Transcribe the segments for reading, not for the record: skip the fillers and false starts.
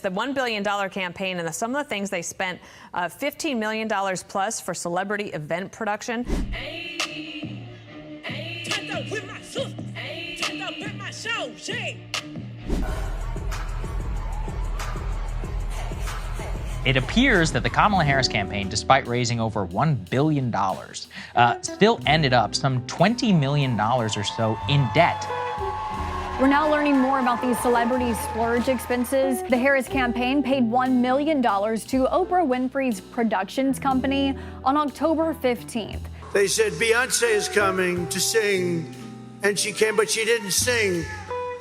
The $1 billion campaign and some of the things they spent, $15 million plus for celebrity event production. It appears that the Kamala Harris campaign, despite raising over $1 billion, still ended up some $20 million or so in debt. We're now learning more about these celebrity splurge expenses. The Harris campaign paid $1 million to Oprah Winfrey's productions company on October 15th. They said Beyonce is coming to sing, and she came, but she didn't sing.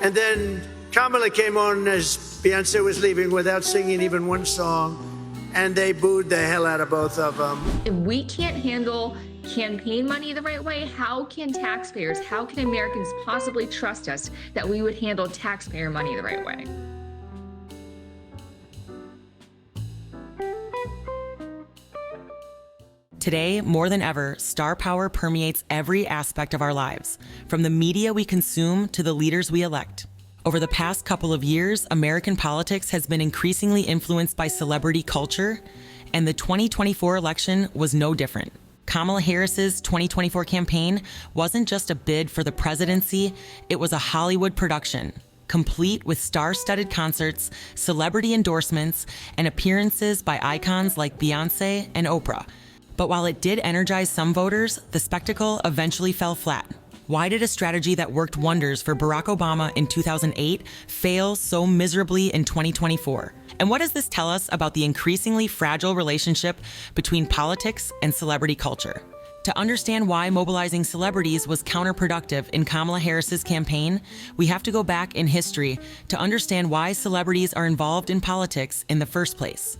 And then Kamala came on as Beyonce was leaving without singing even one song, and they booed the hell out of both of them. If we can't handle campaign money the right way, how can taxpayers, how can Americans possibly trust us that we would handle taxpayer money the right way? Today, more than ever, star power permeates every aspect of our lives, from the media we consume to the leaders we elect. Over the past couple of years, American politics has been increasingly influenced by celebrity culture, and the 2024 election was no different. Kamala Harris's 2024 campaign wasn't just a bid for the presidency, it was a Hollywood production, complete with star-studded concerts, celebrity endorsements, and appearances by icons like Beyonce and Oprah. But while it did energize some voters, the spectacle eventually fell flat. Why did a strategy that worked wonders for Barack Obama in 2008 fail so miserably in 2024? And what does this tell us about the increasingly fragile relationship between politics and celebrity culture? To understand why mobilizing celebrities was counterproductive in Kamala Harris's campaign, we have to go back in history to understand why celebrities are involved in politics in the first place.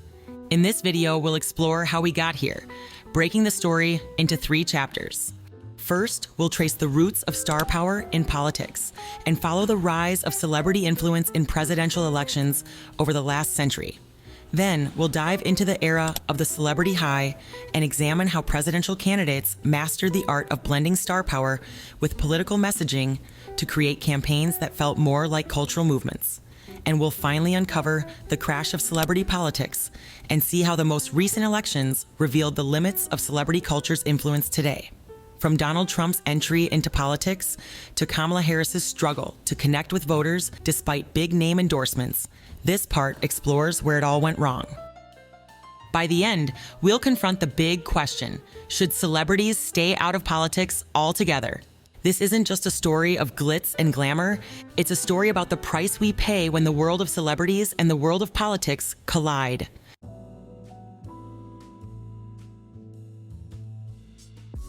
In this video, we'll explore how we got here, breaking the story into 3 chapters. First, we'll trace the roots of star power in politics and follow the rise of celebrity influence in presidential elections over the last century. Then, we'll dive into the era of the celebrity high and examine how presidential candidates mastered the art of blending star power with political messaging to create campaigns that felt more like cultural movements. And we'll finally uncover the crash of celebrity politics and see how the most recent elections revealed the limits of celebrity culture's influence today. From Donald Trump's entry into politics to Kamala Harris's struggle to connect with voters despite big-name endorsements, this part explores where it all went wrong. By the end, we'll confront the big question: should celebrities stay out of politics altogether? This isn't just a story of glitz and glamour, it's a story about the price we pay when the world of celebrities and the world of politics collide.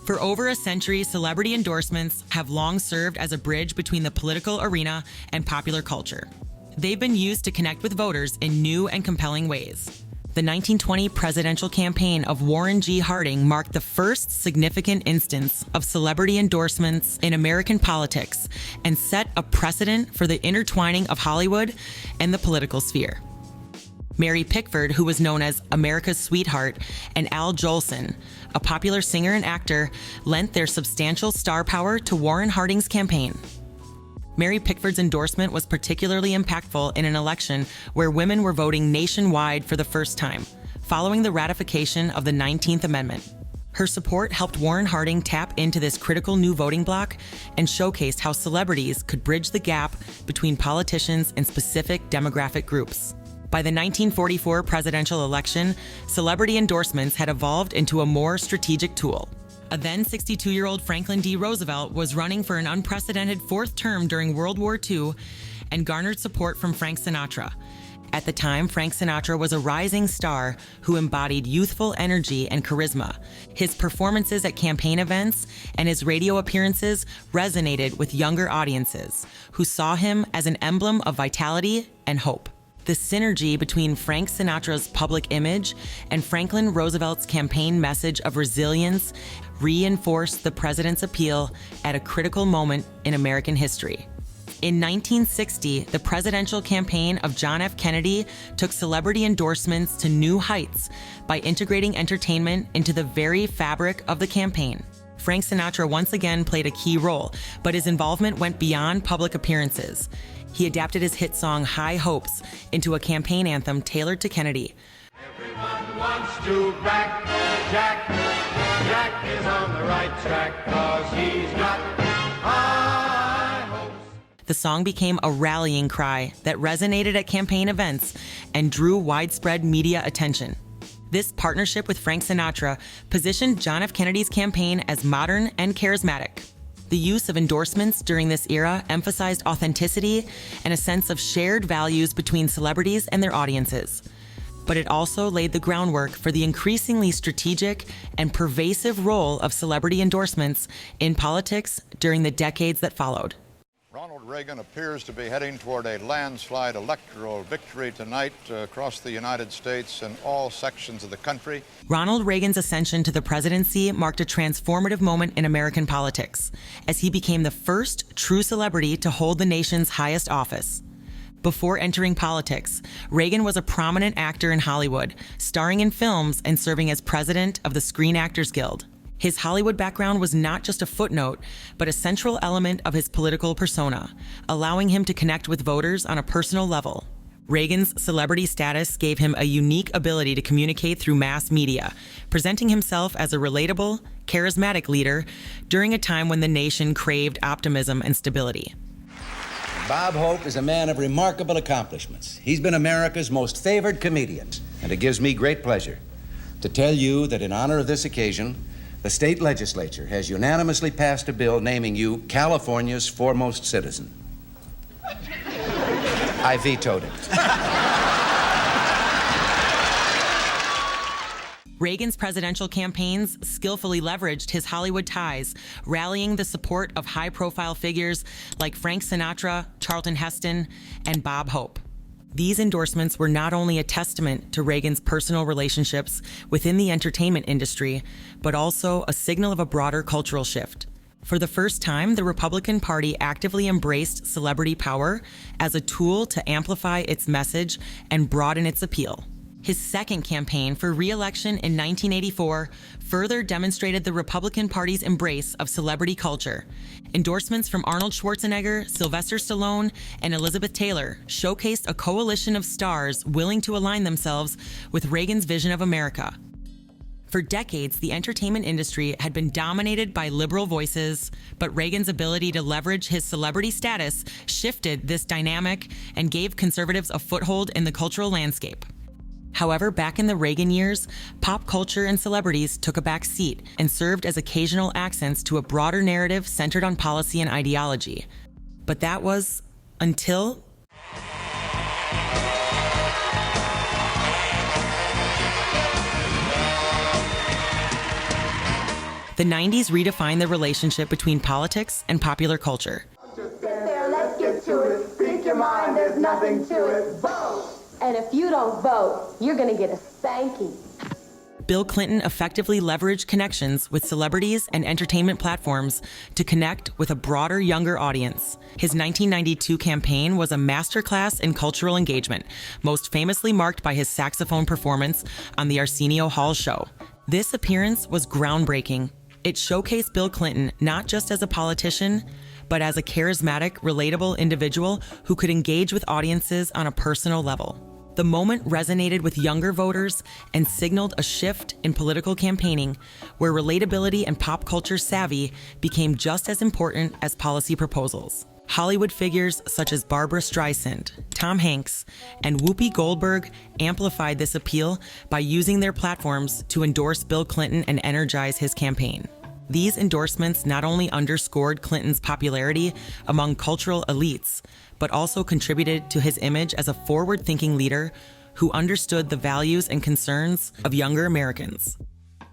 For over a century, celebrity endorsements have long served as a bridge between the political arena and popular culture. They've been used to connect with voters in new and compelling ways. The 1920 presidential campaign of Warren G. Harding marked the first significant instance of celebrity endorsements in American politics and set a precedent for the intertwining of Hollywood and the political sphere. Mary Pickford, who was known as America's Sweetheart, and Al Jolson, a popular singer and actor, lent their substantial star power to Warren Harding's campaign. Mary Pickford's endorsement was particularly impactful in an election where women were voting nationwide for the first time, following the ratification of the 19th Amendment. Her support helped Warren Harding tap into this critical new voting bloc and showcased how celebrities could bridge the gap between politicians and specific demographic groups. By the 1944 presidential election, celebrity endorsements had evolved into a more strategic tool. A then 62-year-old Franklin D. Roosevelt was running for an unprecedented 4th term during World War II and garnered support from Frank Sinatra. At the time, Frank Sinatra was a rising star who embodied youthful energy and charisma. His performances at campaign events and his radio appearances resonated with younger audiences, who saw him as an emblem of vitality and hope. The synergy between Frank Sinatra's public image and Franklin Roosevelt's campaign message of resilience reinforced the president's appeal at a critical moment in American history. In 1960, the presidential campaign of John F. Kennedy took celebrity endorsements to new heights by integrating entertainment into the very fabric of the campaign. Frank Sinatra once again played a key role, but his involvement went beyond public appearances. He adapted his hit song High Hopes into a campaign anthem tailored to Kennedy. Everyone wants to back Jack. Jack is on the right track 'cause he's got high hopes. The song became a rallying cry that resonated at campaign events and drew widespread media attention. This partnership with Frank Sinatra positioned John F. Kennedy's campaign as modern and charismatic. The use of endorsements during this era emphasized authenticity and a sense of shared values between celebrities and their audiences. But it also laid the groundwork for the increasingly strategic and pervasive role of celebrity endorsements in politics during the decades that followed. Ronald Reagan appears to be heading toward a landslide electoral victory tonight across the United States and all sections of the country. Ronald Reagan's ascension to the presidency marked a transformative moment in American politics, as he became the first true celebrity to hold the nation's highest office. Before entering politics, Reagan was a prominent actor in Hollywood, starring in films and serving as president of the Screen Actors Guild. His Hollywood background was not just a footnote, but a central element of his political persona, allowing him to connect with voters on a personal level. Reagan's celebrity status gave him a unique ability to communicate through mass media, presenting himself as a relatable, charismatic leader during a time when the nation craved optimism and stability. Bob Hope is a man of remarkable accomplishments. He's been America's most favored comedian, and it gives me great pleasure to tell you that in honor of this occasion, the state legislature has unanimously passed a bill naming you California's foremost citizen. I vetoed it. Reagan's presidential campaigns skillfully leveraged his Hollywood ties, rallying the support of high-profile figures like Frank Sinatra, Charlton Heston, and Bob Hope. These endorsements were not only a testament to Reagan's personal relationships within the entertainment industry, but also a signal of a broader cultural shift. For the first time, the Republican Party actively embraced celebrity power as a tool to amplify its message and broaden its appeal. His second campaign for re-election in 1984 further demonstrated the Republican Party's embrace of celebrity culture. Endorsements from Arnold Schwarzenegger, Sylvester Stallone, and Elizabeth Taylor showcased a coalition of stars willing to align themselves with Reagan's vision of America. For decades, the entertainment industry had been dominated by liberal voices, but Reagan's ability to leverage his celebrity status shifted this dynamic and gave conservatives a foothold in the cultural landscape. However, back in the Reagan years, pop culture and celebrities took a back seat and served as occasional accents to a broader narrative centered on policy and ideology. But that was until the 90s redefined the relationship between politics and popular culture. Get there, let's get to it. Speak your mind, there's nothing to it. Vote! And if you don't vote, you're gonna get a spanking. Bill Clinton effectively leveraged connections with celebrities and entertainment platforms to connect with a broader, younger audience. His 1992 campaign was a masterclass in cultural engagement, most famously marked by his saxophone performance on the Arsenio Hall show. This appearance was groundbreaking. It showcased Bill Clinton not just as a politician, but as a charismatic, relatable individual who could engage with audiences on a personal level. The moment resonated with younger voters and signaled a shift in political campaigning where relatability and pop culture savvy became just as important as policy proposals. Hollywood figures such as Barbra Streisand, Tom Hanks, and Whoopi Goldberg amplified this appeal by using their platforms to endorse Bill Clinton and energize his campaign. These endorsements not only underscored Clinton's popularity among cultural elites, but also contributed to his image as a forward-thinking leader who understood the values and concerns of younger Americans.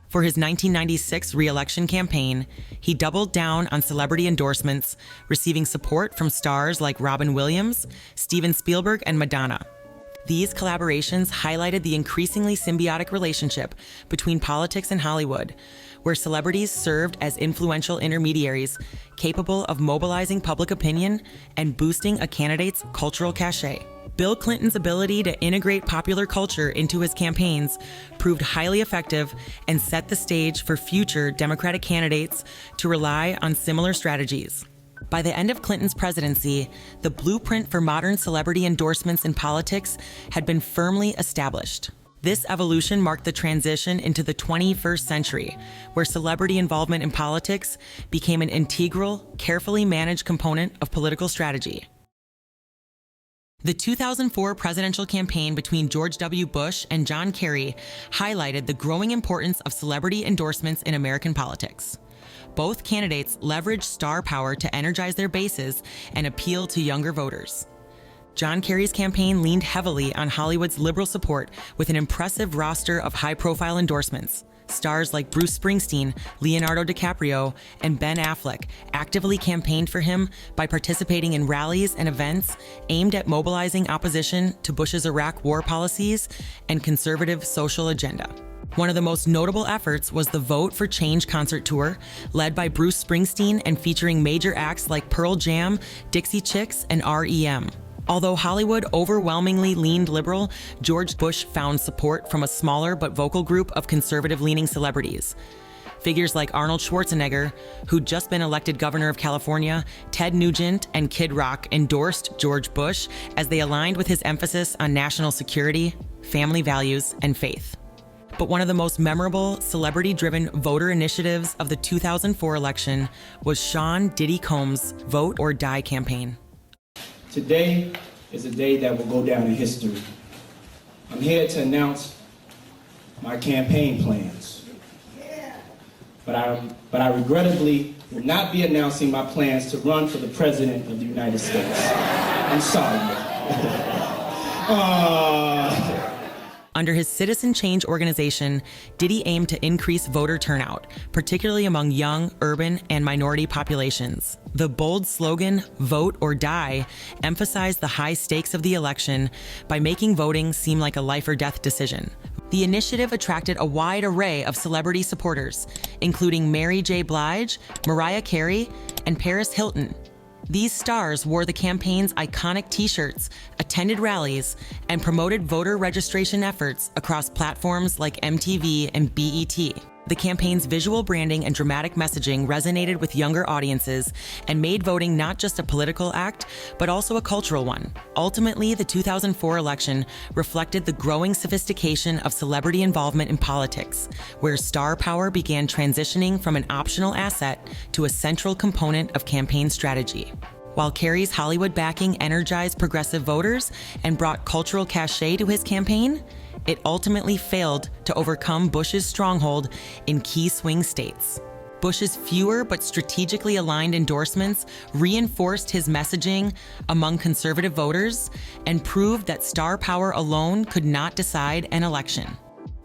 For his 1996 re-election campaign, he doubled down on celebrity endorsements, receiving support from stars like Robin Williams, Steven Spielberg, and Madonna. These collaborations highlighted the increasingly symbiotic relationship between politics and Hollywood, where celebrities served as influential intermediaries capable of mobilizing public opinion and boosting a candidate's cultural cachet. Bill Clinton's ability to integrate popular culture into his campaigns proved highly effective and set the stage for future Democratic candidates to rely on similar strategies. By the end of Clinton's presidency, the blueprint for modern celebrity endorsements in politics had been firmly established. This evolution marked the transition into the 21st century, where celebrity involvement in politics became an integral, carefully managed component of political strategy. The 2004 presidential campaign between George W. Bush and John Kerry highlighted the growing importance of celebrity endorsements in American politics. Both candidates leveraged star power to energize their bases and appeal to younger voters. John Kerry's campaign leaned heavily on Hollywood's liberal support with an impressive roster of high-profile endorsements. Stars like Bruce Springsteen, Leonardo DiCaprio, and Ben Affleck actively campaigned for him by participating in rallies and events aimed at mobilizing opposition to Bush's Iraq war policies and conservative social agenda. One of the most notable efforts was the Vote for Change concert tour, led by Bruce Springsteen and featuring major acts like Pearl Jam, Dixie Chicks, and R.E.M. Although Hollywood overwhelmingly leaned liberal, George Bush found support from a smaller but vocal group of conservative-leaning celebrities. Figures like Arnold Schwarzenegger, who'd just been elected governor of California, Ted Nugent, and Kid Rock endorsed George Bush as they aligned with his emphasis on national security, family values, and faith. But one of the most memorable celebrity-driven voter initiatives of the 2004 election was Sean Diddy Combs' Vote or Die campaign. Today is a day that will go down in history. I'm here to announce my campaign plans. But I regrettably will not be announcing my plans to run for the President of the United States. I'm sorry. Under his Citizen Change organization, Diddy aimed to increase voter turnout, particularly among young, urban, and minority populations. The bold slogan, Vote or Die, emphasized the high stakes of the election by making voting seem like a life or death decision. The initiative attracted a wide array of celebrity supporters, including Mary J. Blige, Mariah Carey, and Paris Hilton. These stars wore the campaign's iconic t-shirts, attended rallies, and promoted voter registration efforts across platforms like MTV and BET. The campaign's visual branding and dramatic messaging resonated with younger audiences and made voting not just a political act, but also a cultural one. Ultimately, the 2004 election reflected the growing sophistication of celebrity involvement in politics, where star power began transitioning from an optional asset to a central component of campaign strategy. While Kerry's Hollywood backing energized progressive voters and brought cultural cachet to his campaign, it ultimately failed to overcome Bush's stronghold in key swing states. Bush's fewer but strategically aligned endorsements reinforced his messaging among conservative voters and proved that star power alone could not decide an election.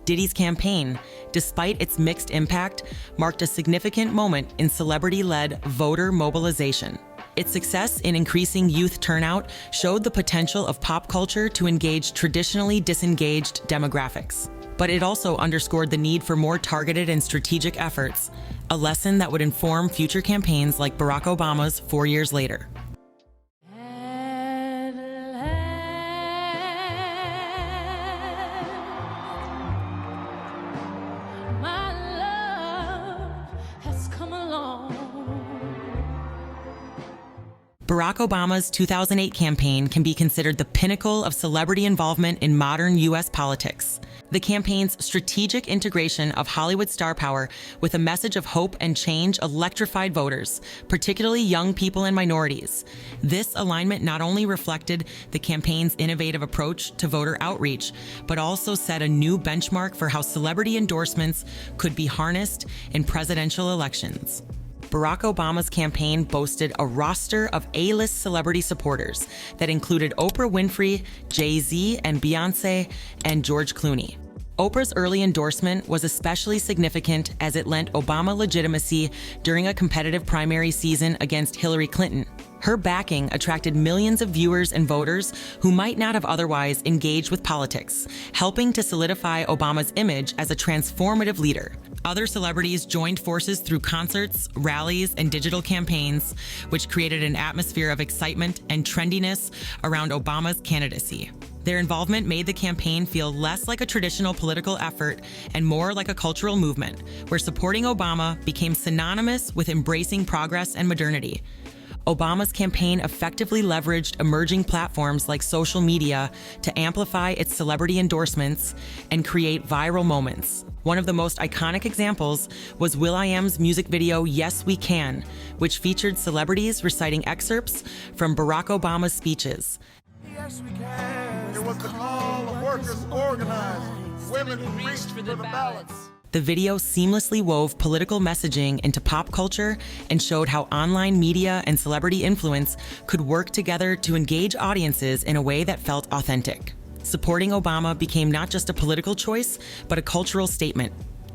Diddy's campaign, despite its mixed impact, marked a significant moment in celebrity-led voter mobilization. Its success in increasing youth turnout showed the potential of pop culture to engage traditionally disengaged demographics. But it also underscored the need for more targeted and strategic efforts, a lesson that would inform future campaigns like Barack Obama's 4 years later. Barack Obama's 2008 campaign can be considered the pinnacle of celebrity involvement in modern U.S. politics. The campaign's strategic integration of Hollywood star power with a message of hope and change electrified voters, particularly young people and minorities. This alignment not only reflected the campaign's innovative approach to voter outreach, but also set a new benchmark for how celebrity endorsements could be harnessed in presidential elections. Barack Obama's campaign boasted a roster of A-list celebrity supporters that included Oprah Winfrey, Jay-Z and Beyoncé, and George Clooney. Oprah's early endorsement was especially significant as it lent Obama legitimacy during a competitive primary season against Hillary Clinton. Her backing attracted millions of viewers and voters who might not have otherwise engaged with politics, helping to solidify Obama's image as a transformative leader. Other celebrities joined forces through concerts, rallies, and digital campaigns, which created an atmosphere of excitement and trendiness around Obama's candidacy. Their involvement made the campaign feel less like a traditional political effort and more like a cultural movement, where supporting Obama became synonymous with embracing progress and modernity. Obama's campaign effectively leveraged emerging platforms like social media to amplify its celebrity endorsements and create viral moments. One of the most iconic examples was will.i.am's music video, Yes We Can, which featured celebrities reciting excerpts from Barack Obama's speeches. Yes, we can. It was the call of workers organized. Women who reached for the ballots. The video seamlessly wove political messaging into pop culture and showed how online media and celebrity influence could work together to engage audiences in a way that felt authentic. Supporting Obama became not just a political choice, but a cultural statement.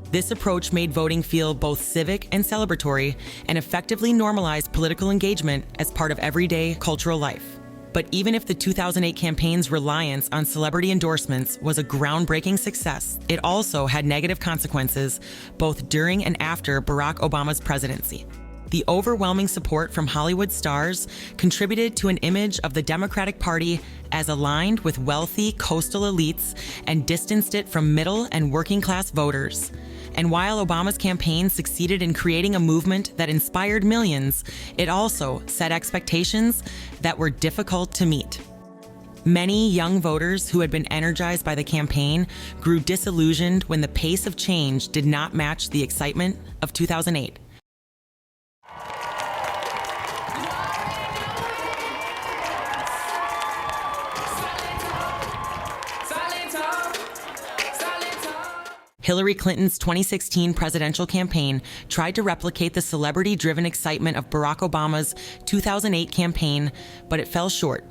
This approach made voting feel both civic and celebratory and effectively normalized political engagement as part of everyday cultural life. But even if the 2008 campaign's reliance on celebrity endorsements was a groundbreaking success, it also had negative consequences both during and after Barack Obama's presidency. The overwhelming support from Hollywood stars contributed to an image of the Democratic Party as aligned with wealthy coastal elites and distanced it from middle and working class voters. And while Obama's campaign succeeded in creating a movement that inspired millions, it also set expectations that were difficult to meet. Many young voters who had been energized by the campaign grew disillusioned when the pace of change did not match the excitement of 2008. Hillary Clinton's 2016 presidential campaign tried to replicate the celebrity-driven excitement of Barack Obama's 2008 campaign, but it fell short.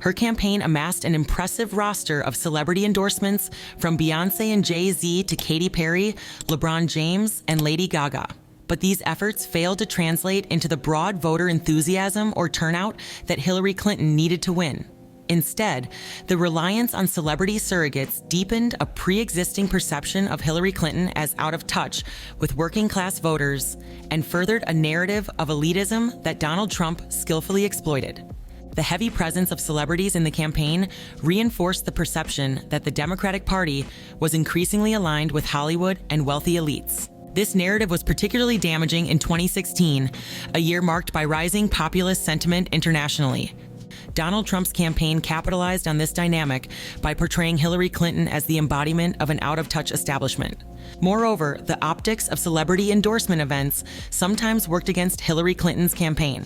Her campaign amassed an impressive roster of celebrity endorsements from Beyoncé and Jay-Z to Katy Perry, LeBron James, and Lady Gaga. But these efforts failed to translate into the broad voter enthusiasm or turnout that Hillary Clinton needed to win. Instead, the reliance on celebrity surrogates deepened a pre-existing perception of Hillary Clinton as out of touch with working-class voters and furthered a narrative of elitism that Donald Trump skillfully exploited. The heavy presence of celebrities in the campaign reinforced the perception that the Democratic Party was increasingly aligned with Hollywood and wealthy elites. This narrative was particularly damaging in 2016, a year marked by rising populist sentiment internationally. Donald Trump's campaign capitalized on this dynamic by portraying Hillary Clinton as the embodiment of an out-of-touch establishment. Moreover, the optics of celebrity endorsement events sometimes worked against Hillary Clinton's campaign.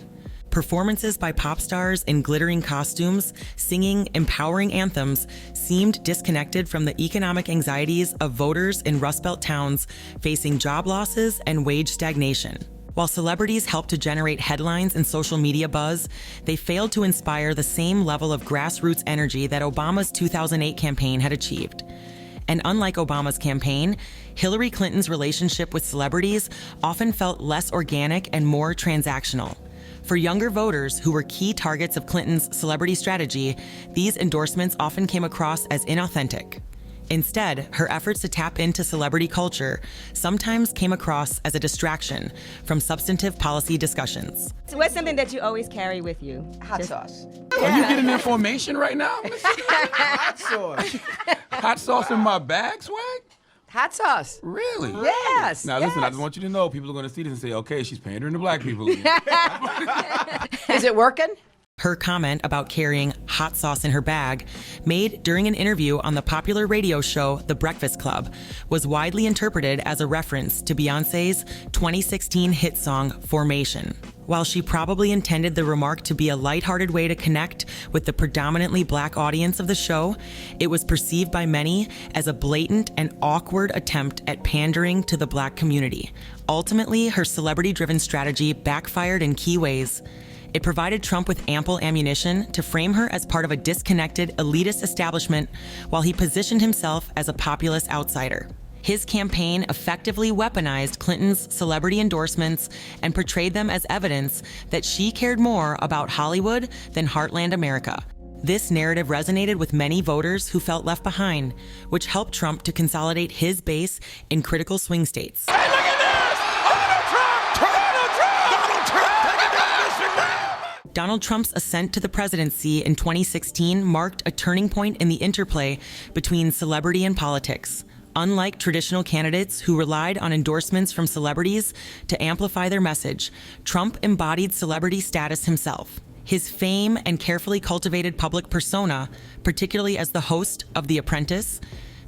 Performances by pop stars in glittering costumes, singing empowering anthems, seemed disconnected from the economic anxieties of voters in Rust Belt towns facing job losses and wage stagnation. While celebrities helped to generate headlines and social media buzz, they failed to inspire the same level of grassroots energy that Obama's 2008 campaign had achieved. And unlike Obama's campaign, Hillary Clinton's relationship with celebrities often felt less organic and more transactional. For younger voters who were key targets of Clinton's celebrity strategy, these endorsements often came across as inauthentic. Instead, her efforts to tap into celebrity culture sometimes came across as a distraction from substantive policy discussions. So what's something that you always carry with you? Hot sauce. Are you getting information right now? Hot sauce. Hot sauce in my bag, Swag? Hot sauce. Really? Yes. Now listen, I just want you to know, people are going to see this and say, okay, she's pandering to black people. Is it working? Her comment about carrying hot sauce in her bag, made during an interview on the popular radio show The Breakfast Club, was widely interpreted as a reference to Beyoncé's 2016 hit song, Formation. While she probably intended the remark to be a lighthearted way to connect with the predominantly black audience of the show, it was perceived by many as a blatant and awkward attempt at pandering to the black community. Ultimately, her celebrity-driven strategy backfired in key ways. It provided Trump with ample ammunition to frame her as part of a disconnected, elitist establishment while he positioned himself as a populist outsider. His campaign effectively weaponized Clinton's celebrity endorsements and portrayed them as evidence that she cared more about Hollywood than Heartland America. This narrative resonated with many voters who felt left behind, which helped Trump to consolidate his base in critical swing states. Hey, look at this! Donald Trump's ascent to the presidency in 2016 marked a turning point in the interplay between celebrity and politics. Unlike traditional candidates who relied on endorsements from celebrities to amplify their message, Trump embodied celebrity status himself. His fame and carefully cultivated public persona, particularly as the host of The Apprentice,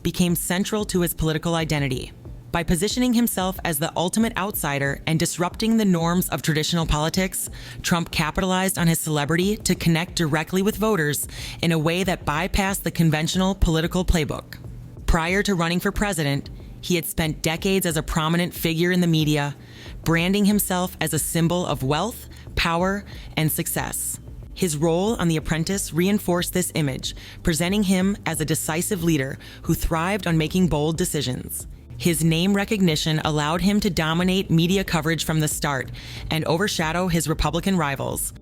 became central to his political identity. By positioning himself as the ultimate outsider and disrupting the norms of traditional politics, Trump capitalized on his celebrity to connect directly with voters in a way that bypassed the conventional political playbook. Prior to running for president, he had spent decades as a prominent figure in the media, branding himself as a symbol of wealth, power, and success. His role on The Apprentice reinforced this image, presenting him as a decisive leader who thrived on making bold decisions. His name recognition allowed him to dominate media coverage from the start and overshadow his Republican rivals.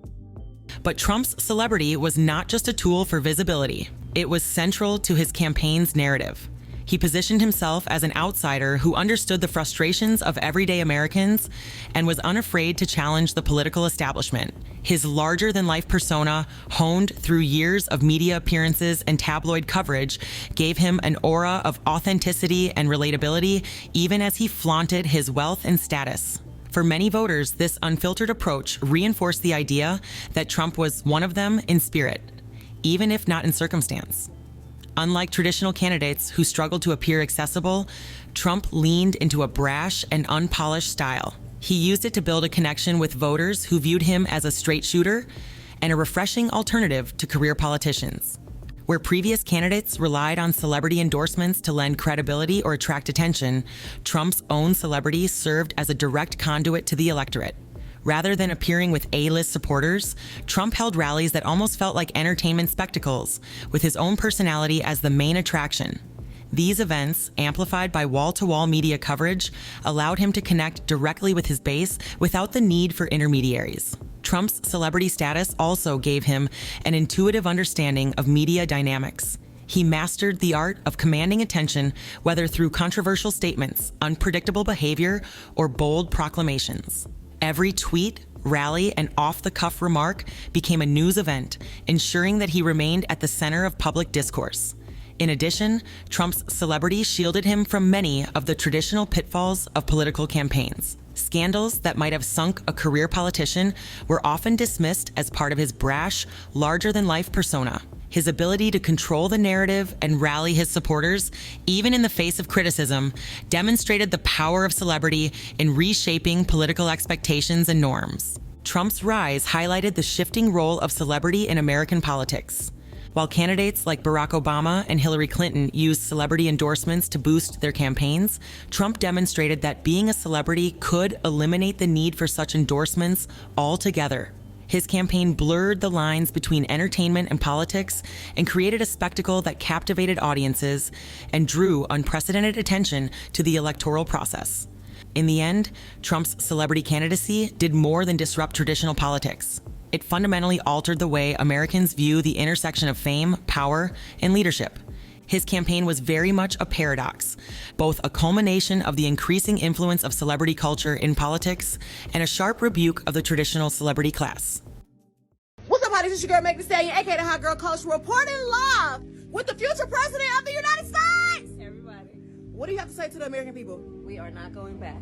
But Trump's celebrity was not just a tool for visibility. It was central to his campaign's narrative. He positioned himself as an outsider who understood the frustrations of everyday Americans and was unafraid to challenge the political establishment. His larger-than-life persona, honed through years of media appearances and tabloid coverage, gave him an aura of authenticity and relatability, even as he flaunted his wealth and status. For many voters, this unfiltered approach reinforced the idea that Trump was one of them in spirit, even if not in circumstance. Unlike traditional candidates who struggled to appear accessible, Trump leaned into a brash and unpolished style. He used it to build a connection with voters who viewed him as a straight shooter and a refreshing alternative to career politicians. Where previous candidates relied on celebrity endorsements to lend credibility or attract attention, Trump's own celebrity served as a direct conduit to the electorate. Rather than appearing with A-list supporters, Trump held rallies that almost felt like entertainment spectacles, with his own personality as the main attraction. These events, amplified by wall-to-wall media coverage, allowed him to connect directly with his base without the need for intermediaries. Trump's celebrity status also gave him an intuitive understanding of media dynamics. He mastered the art of commanding attention, whether through controversial statements, unpredictable behavior, or bold proclamations. Every tweet, rally, and off-the-cuff remark became a news event, ensuring that he remained at the center of public discourse. In addition, Trump's celebrity shielded him from many of the traditional pitfalls of political campaigns. Scandals that might have sunk a career politician were often dismissed as part of his brash, larger-than-life persona. His ability to control the narrative and rally his supporters, even in the face of criticism, demonstrated the power of celebrity in reshaping political expectations and norms. Trump's rise highlighted the shifting role of celebrity in American politics. While candidates like Barack Obama and Hillary Clinton used celebrity endorsements to boost their campaigns, Trump demonstrated that being a celebrity could eliminate the need for such endorsements altogether. His campaign blurred the lines between entertainment and politics and created a spectacle that captivated audiences and drew unprecedented attention to the electoral process. In the end, Trump's celebrity candidacy did more than disrupt traditional politics. It fundamentally altered the way Americans view the intersection of fame, power, and leadership. His campaign was very much a paradox, both a culmination of the increasing influence of celebrity culture in politics and a sharp rebuke of the traditional celebrity class. What's up, honey? This is your girl, Megan Thee Stallion, aka the Hot Girl Coach, reporting live with the future president of the United States. Everybody, what do you have to say to the American people? We are not going back.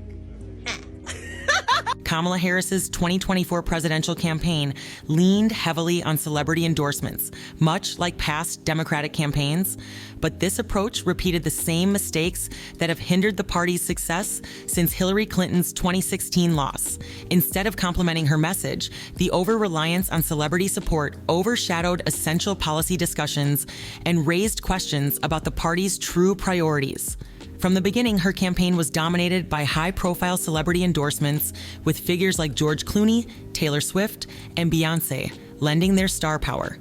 Kamala Harris's 2024 presidential campaign leaned heavily on celebrity endorsements, much like past Democratic campaigns, but this approach repeated the same mistakes that have hindered the party's success since Hillary Clinton's 2016 loss. Instead of complementing her message, the over-reliance on celebrity support overshadowed essential policy discussions and raised questions about the party's true priorities. From the beginning, her campaign was dominated by high-profile celebrity endorsements, with figures like George Clooney, Taylor Swift, and Beyoncé lending their star power.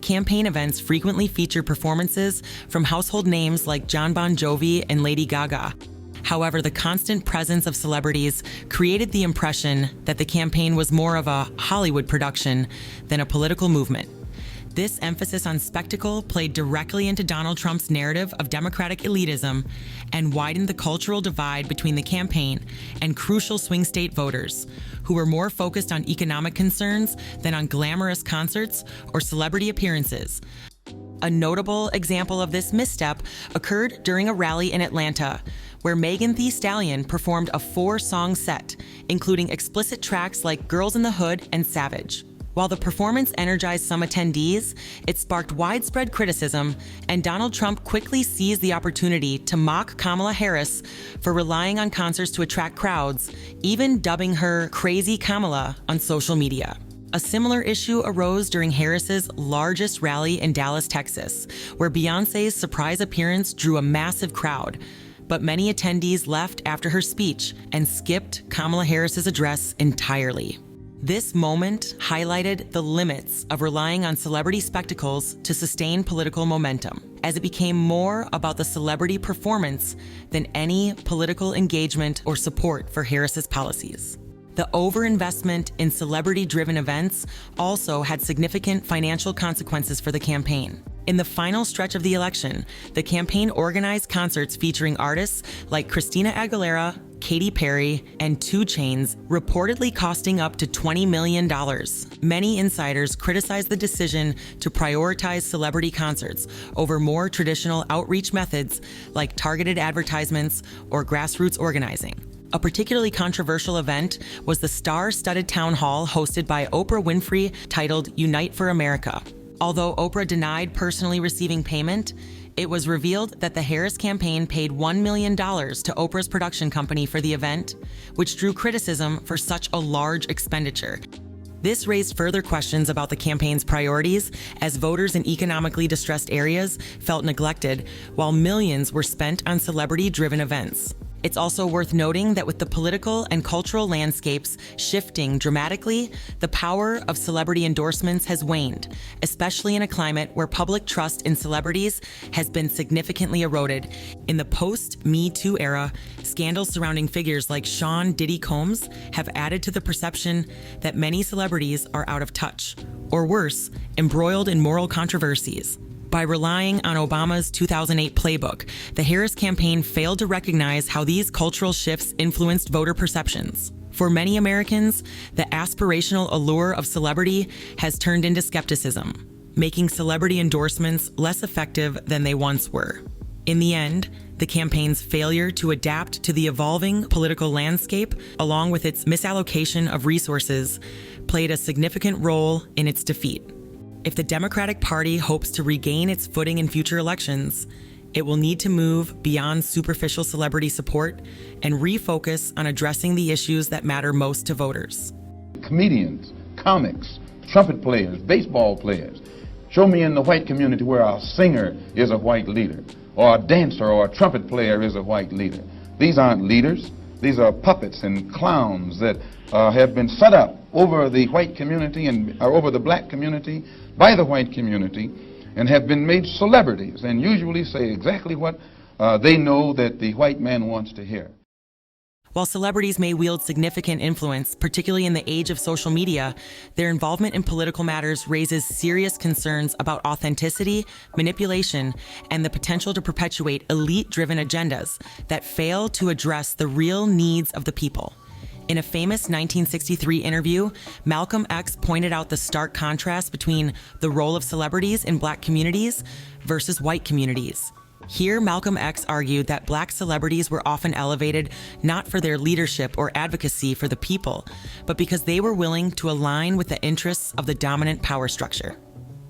Campaign events frequently featured performances from household names like Jon Bon Jovi and Lady Gaga. However, the constant presence of celebrities created the impression that the campaign was more of a Hollywood production than a political movement. This emphasis on spectacle played directly into Donald Trump's narrative of Democratic elitism and widened the cultural divide between the campaign and crucial swing state voters, who were more focused on economic concerns than on glamorous concerts or celebrity appearances. A notable example of this misstep occurred during a rally in Atlanta, where Megan Thee Stallion performed a 4-song set, including explicit tracks like Girls in the Hood and Savage. While the performance energized some attendees, it sparked widespread criticism, and Donald Trump quickly seized the opportunity to mock Kamala Harris for relying on concerts to attract crowds, even dubbing her Crazy Kamala on social media. A similar issue arose during Harris's largest rally in Dallas, Texas, where Beyoncé's surprise appearance drew a massive crowd. But many attendees left after her speech and skipped Kamala Harris's address entirely. This moment highlighted the limits of relying on celebrity spectacles to sustain political momentum, as it became more about the celebrity performance than any political engagement or support for Harris's policies. The overinvestment in celebrity-driven events also had significant financial consequences for the campaign. In the final stretch of the election, the campaign organized concerts featuring artists like Christina Aguilera, Katy Perry, and 2 Chainz, reportedly costing up to $20 million. Many insiders criticized the decision to prioritize celebrity concerts over more traditional outreach methods like targeted advertisements or grassroots organizing. A particularly controversial event was the star-studded town hall hosted by Oprah Winfrey titled Unite for America. Although Oprah denied personally receiving payment, it was revealed that the Harris campaign paid $1 million to Oprah's production company for the event, which drew criticism for such a large expenditure. This raised further questions about the campaign's priorities, as voters in economically distressed areas felt neglected, while millions were spent on celebrity-driven events. It's also worth noting that with the political and cultural landscapes shifting dramatically, the power of celebrity endorsements has waned, especially in a climate where public trust in celebrities has been significantly eroded. In the post-Me Too era, scandals surrounding figures like Sean Diddy Combs have added to the perception that many celebrities are out of touch, or worse, embroiled in moral controversies. By relying on Obama's 2008 playbook, the Harris campaign failed to recognize how these cultural shifts influenced voter perceptions. For many Americans, the aspirational allure of celebrity has turned into skepticism, making celebrity endorsements less effective than they once were. In the end, the campaign's failure to adapt to the evolving political landscape, along with its misallocation of resources, played a significant role in its defeat. If the Democratic Party hopes to regain its footing in future elections, it will need to move beyond superficial celebrity support and refocus on addressing the issues that matter most to voters. Comedians, comics, trumpet players, baseball players. Show me in the white community where a singer is a white leader, or a dancer or a trumpet player is a white leader. These aren't leaders. These are puppets and clowns that have been set up over the white community and over the black community by the white community, and have been made celebrities and usually say exactly what they know that the white man wants to hear. While celebrities may wield significant influence, particularly in the age of social media, their involvement in political matters raises serious concerns about authenticity, manipulation, and the potential to perpetuate elite-driven agendas that fail to address the real needs of the people. In a famous 1963 interview, Malcolm X pointed out the stark contrast between the role of celebrities in black communities versus white communities. Here, Malcolm X argued that black celebrities were often elevated not for their leadership or advocacy for the people, but because they were willing to align with the interests of the dominant power structure.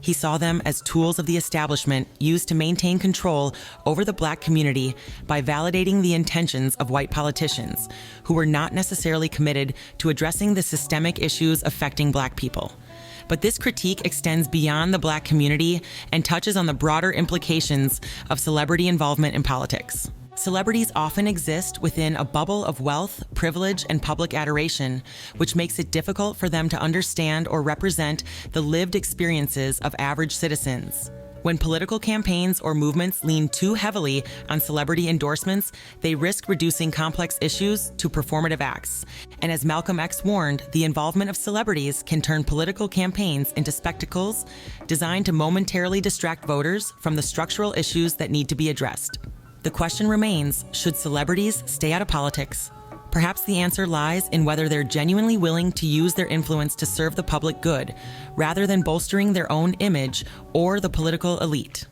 He saw them as tools of the establishment used to maintain control over the black community by validating the intentions of white politicians, who were not necessarily committed to addressing the systemic issues affecting black people. But this critique extends beyond the black community and touches on the broader implications of celebrity involvement in politics. Celebrities often exist within a bubble of wealth, privilege, and public adoration, which makes it difficult for them to understand or represent the lived experiences of average citizens. When political campaigns or movements lean too heavily on celebrity endorsements, they risk reducing complex issues to performative acts. And as Malcolm X warned, the involvement of celebrities can turn political campaigns into spectacles designed to momentarily distract voters from the structural issues that need to be addressed. The question remains, should celebrities stay out of politics, Perhaps the answer lies in whether they're genuinely willing to use their influence to serve the public good, rather than bolstering their own image or the political elite.